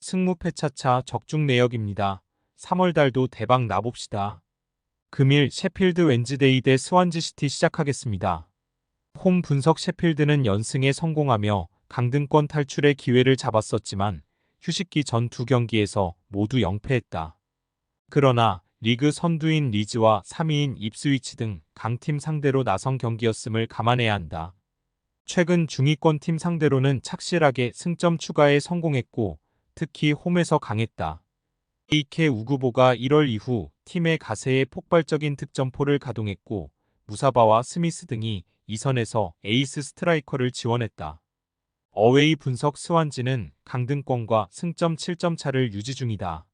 승무패 차차 적중 내역입니다. 3월달도 대박 나봅시다. 금일 셰필드 웬즈데이 대 스완지시티 시작하겠습니다. 홈 분석 셰필드는 연승에 성공하며 강등권 탈출의 기회를 잡았었지만 휴식기 전 두 경기에서 모두 영패했다. 그러나 리그 선두인 리즈와 3위인 입스위치 등 강팀 상대로 나선 경기였음을 감안해야 한다. 최근 중위권 팀 상대로는 착실하게 승점 추가에 성공했고 특히 홈에서 강했다. 에이케 우구보가 1월 이후 팀의 가세에 폭발적인 득점포를 가동했고 무사바와 스미스 등이 2선에서 에이스 스트라이커를 지원했다. 어웨이 분석 스완지는 강등권과 승점 7점 차를 유지 중이다.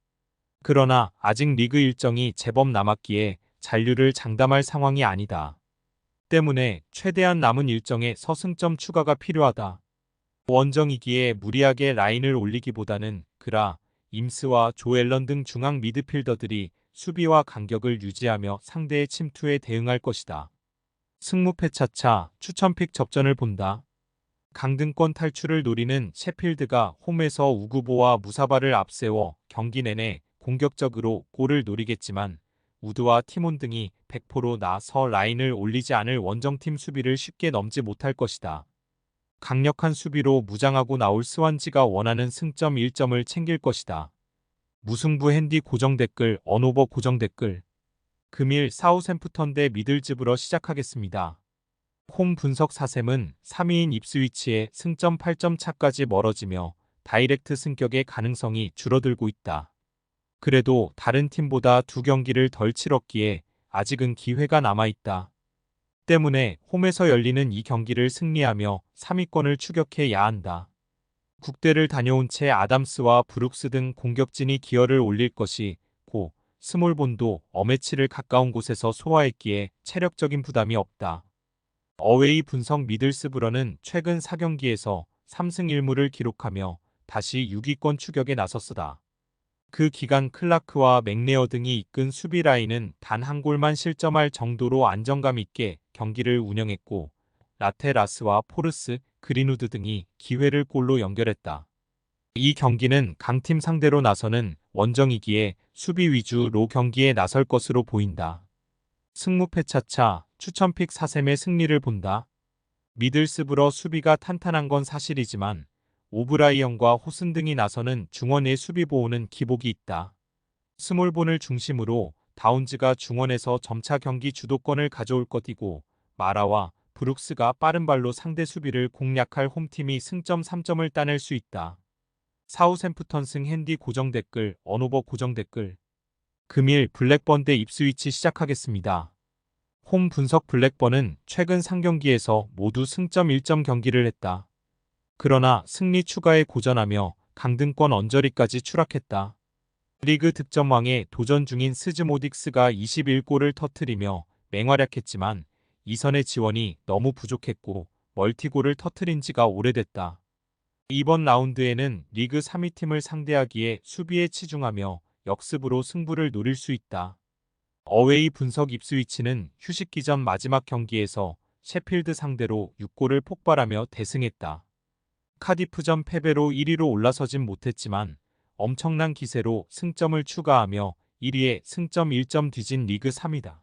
그러나 아직 리그 일정이 제법 남았기에 잔류를 장담할 상황이 아니다. 때문에 최대한 남은 일정에 서승점 추가가 필요하다. 원정이기에 무리하게 라인을 올리기보다는 그라, 임스와 조앨런 등 중앙 미드필더들이 수비와 간격을 유지하며 상대의 침투에 대응할 것이다. 승무패 차차 추천픽 접전을 본다. 강등권 탈출을 노리는 셰필드가 홈에서 우구보와 무사바를 앞세워 경기 내내 공격적으로 골을 노리겠지만 우드와 티몬 등이 100%로 나서 라인을 올리지 않을 원정팀 수비를 쉽게 넘지 못할 것이다. 강력한 수비로 무장하고 나올 스완지가 원하는 승점 1점을 챙길 것이다. 무승부 핸디 고정 댓글 언오버 고정 댓글 금일 사우샘프턴 대 미들즈브러 시작하겠습니다. 홈 분석 사셈은 3위인 입스위치의 승점 8점 차까지 멀어지며 다이렉트 승격의 가능성이 줄어들고 있다. 그래도 다른 팀보다 두 경기를 덜 치렀기에 아직은 기회가 남아있다. 때문에 홈에서 열리는 이 경기를 승리하며 3위권을 추격해야 한다. 국대를 다녀온 채 아담스와 브룩스 등 공격진이 기여를 올릴 것이고 스몰본도 어매치를 가까운 곳에서 소화했기에 체력적인 부담이 없다. 어웨이 분석 미들스브러는 최근 4경기에서 3승 1무를 기록하며 다시 6위권 추격에 나섰으다. 그 기간 클라크와 맥레어 등이 이끈 수비 라인은 단 한 골만 실점할 정도로 안정감 있게 경기를 운영했고 라테라스와 포르스, 그린우드 등이 기회를 골로 연결했다. 이 경기는 강팀 상대로 나서는 원정이기에 수비 위주로 경기에 나설 것으로 보인다. 승무패 차차 추천픽 사셈의 승리를 본다. 미들스브러 수비가 탄탄한 건 사실이지만 오브라이언과 호슨 등이 나서는 중원의 수비 보호는 기복이 있다. 스몰본을 중심으로 다운즈가 중원에서 점차 경기 주도권을 가져올 것이고 마라와 브룩스가 빠른 발로 상대 수비를 공략할 홈팀이 승점 3점을 따낼 수 있다. 사우샘프턴 승 핸디 고정 댓글 언오버 고정 댓글 금일 블랙번 대 입스위치 시작하겠습니다. 홈 분석 블랙번은 최근 3경기에서 모두 승점 1점 경기를 했다. 그러나 승리 추가에 고전하며 강등권 언저리까지 추락했다. 리그 득점왕에 도전 중인 스즈모딕스가 21골을 터뜨리며 맹활약했지만 이선의 지원이 너무 부족했고 멀티골을 터뜨린 지가 오래됐다. 이번 라운드에는 리그 3위 팀을 상대하기에 수비에 치중하며 역습으로 승부를 노릴 수 있다. 어웨이 분석 입스위치는 휴식기 전 마지막 경기에서 셰필드 상대로 6골을 폭발하며 대승했다. 카디프전 패배로 1위로 올라서진 못했지만 엄청난 기세로 승점을 추가하며 1위에 승점 1점 뒤진 리그 3위다.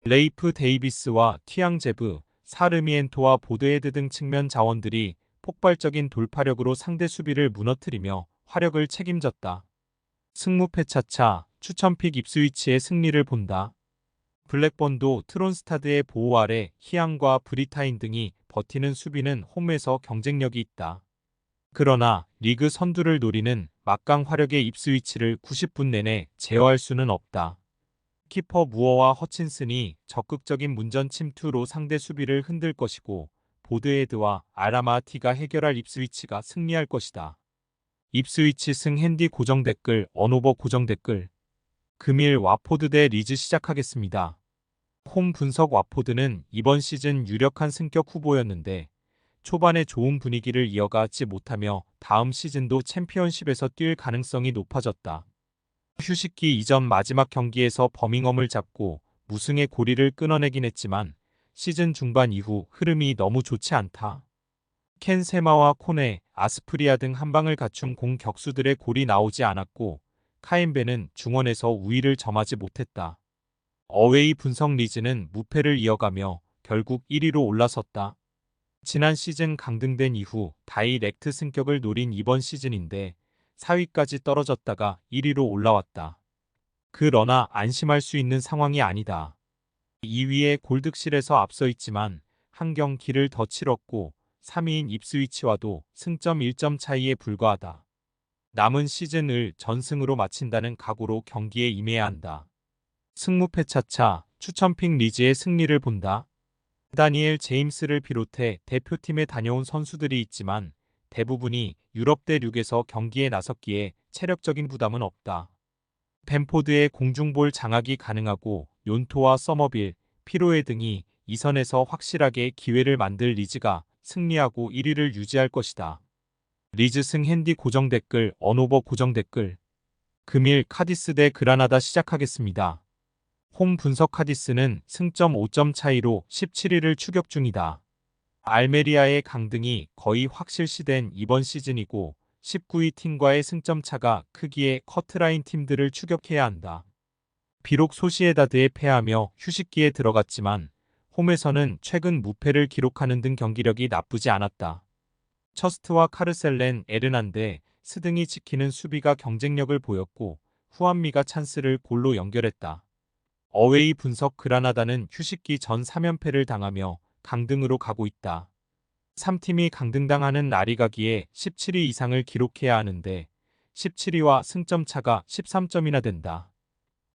레이프 데이비스와 튀앙제브, 사르미엔토와 보드헤드 등 측면 자원들이 폭발적인 돌파력으로 상대 수비를 무너뜨리며 화력을 책임졌다. 승무패 차차 추천픽 입스위치의 승리를 본다. 블랙번도 트론스타드의 보호 아래 히앙과 브리타인 등이 버티는 수비는 홈에서 경쟁력이 있다. 그러나 리그 선두를 노리는 막강 화력의 입스위치를 90분 내내 제어할 수는 없다. 키퍼 무어와 허친슨이 적극적인 문전 침투로 상대 수비를 흔들 것이고 보드헤드와 아라마티가 해결할 입스위치가 승리할 것이다. 입스위치 승 핸디 고정 댓글 언오버 고정 댓글 금일 와포드 대 리즈 시작하겠습니다. 홈 분석 와포드는 이번 시즌 유력한 승격 후보였는데 초반에 좋은 분위기를 이어가지 못하며 다음 시즌도 챔피언십에서 뛸 가능성이 높아졌다. 휴식기 이전 마지막 경기에서 버밍엄을 잡고 무승의 고리를 끊어내긴 했지만 시즌 중반 이후 흐름이 너무 좋지 않다. 켄 세마와 코네, 아스프리아 등 한방을 갖춘 공격수들의 골이 나오지 않았고 카엠베는 중원에서 우위를 점하지 못했다. 어웨이 분석 리즈는 무패를 이어가며 결국 1위로 올라섰다. 지난 시즌 강등된 이후 다이렉트 승격을 노린 이번 시즌인데 4위까지 떨어졌다가 1위로 올라왔다. 그러나 안심할 수 있는 상황이 아니다. 2위의 골득실에서 앞서 있지만 한 경기를 더 치렀고 3위인 입스위치와도 승점 1점 차이에 불과하다. 남은 시즌을 전승으로 마친다는 각오로 경기에 임해야 한다. 승무패 차차 추천픽 리즈의 승리를 본다. 다니엘 제임스를 비롯해 대표팀에 다녀온 선수들이 있지만 대부분이 유럽 대륙에서 경기에 나섰기에 체력적인 부담은 없다. 벤포드의 공중볼 장악이 가능하고 욘토와 서머빌, 피로에 등이 2선에서 확실하게 기회를 만들 리즈가 승리하고 1위를 유지할 것이다. 리즈 승 핸디 고정 댓글, 언오버 고정 댓글. 금일 카디스 대 그라나다 시작하겠습니다. 홈 분석 카디스는 승점 5점 차이로 17위를 추격 중이다. 알메리아의 강등이 거의 확실시된 이번 시즌이고 19위 팀과의 승점 차가 크기에 커트라인 팀들을 추격해야 한다. 비록 소시에다드에 패하며 휴식기에 들어갔지만 홈에서는 최근 무패를 기록하는 등 경기력이 나쁘지 않았다. 처스트와 카르셀렌, 에르난데, 스등이 지키는 수비가 경쟁력을 보였고 후안미가 찬스를 골로 연결했다. 어웨이 분석 그라나다는 휴식기 전 3연패를 당하며 강등으로 가고 있다. 3팀이 강등당하는 날이 가기에 17위 이상을 기록해야 하는데 17위와 승점 차가 13점이나 된다.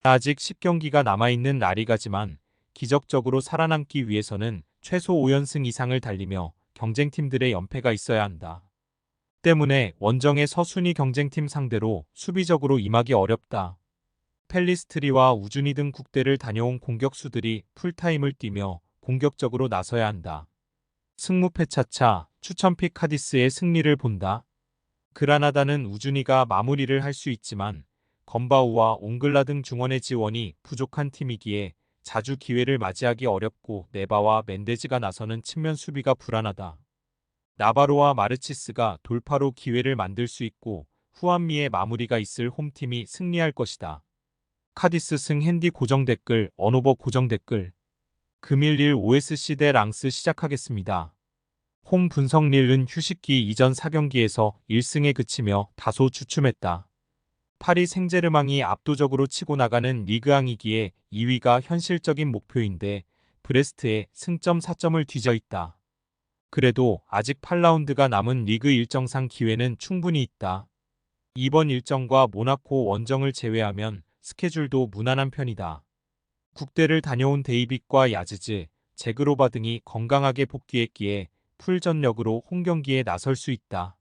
아직 10경기가 남아있는 라리가지만 기적적으로 살아남기 위해서는 최소 5연승 이상을 달리며 경쟁팀들의 연패가 있어야 한다. 때문에 원정의 서순위 경쟁팀 상대로 수비적으로 임하기 어렵다. 펠리스트리와 우준이 등 국대를 다녀온 공격수들이 풀타임을 뛰며 공격적으로 나서야 한다. 승무패 차차 추천픽 카디스의 승리를 본다. 그라나다는 우준이가 마무리를 할 수 있지만 건바우와 옹글라 등 중원의 지원이 부족한 팀이기에 자주 기회를 맞이하기 어렵고 네바와 멘데즈가 나서는 측면 수비가 불안하다. 나바로와 마르치스가 돌파로 기회를 만들 수 있고 후안미의 마무리가 있을 홈팀이 승리할 것이다. 카디스 승 핸디 고정 댓글, 언오버 고정 댓글. 금일 릴 OSC 대 랑스 시작하겠습니다. 홈 분석 릴은 휴식기 이전 4경기에서 1승에 그치며 다소 주춤했다. 파리 생제르맹이 압도적으로 치고 나가는 리그왕이기에 2위가 현실적인 목표인데 브레스트에 승점 4점을 뒤져 있다. 그래도 아직 8라운드가 남은 리그 일정상 기회는 충분히 있다. 이번 일정과 모나코 원정을 제외하면 스케줄도 무난한 편이다. 국대를 다녀온 데이빗과 야즈즈, 제그로바 등이 건강하게 복귀했기에 풀 전력으로 홈경기에 나설 수 있다.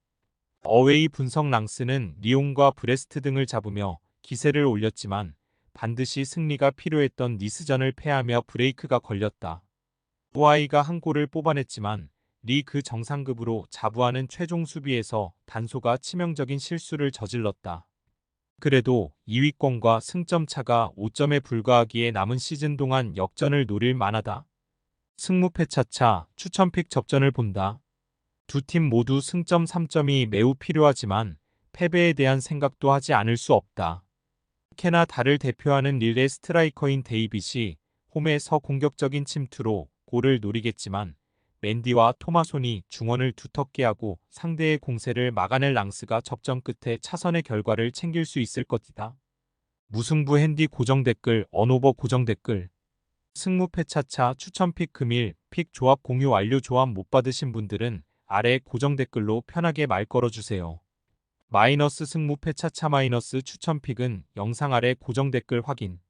어웨이 분석 랑스는 리옹과 브레스트 등을 잡으며 기세를 올렸지만 반드시 승리가 필요했던 니스전을 패하며 브레이크가 걸렸다. 오아이가 한 골을 뽑아냈지만 리 그 정상급으로 자부하는 최종 수비에서 단소가 치명적인 실수를 저질렀다. 그래도 2위권과 승점 차가 5점에 불과하기에 남은 시즌 동안 역전을 노릴 만하다. 승무패 차차 추천픽 접전을 본다. 두 팀 모두 승점 3점이 매우 필요하지만 패배에 대한 생각도 하지 않을 수 없다. 캐나 다를 대표하는 릴의 스트라이커인 데이빗이 홈에서 공격적인 침투로 골을 노리겠지만 맨디와 토마손이 중원을 두텁게 하고 상대의 공세를 막아낼 랑스가 접전 끝에 차선의 결과를 챙길 수 있을 것이다. 무승부 핸디 고정 댓글, 언오버 고정 댓글. 승무패 차차 추천픽 금일 픽 조합 공유 완료. 조합 못 받으신 분들은 아래 고정 댓글로 편하게 말 걸어주세요. 마이너스 승무패 차차 마이너스 추천픽은 영상 아래 고정 댓글 확인.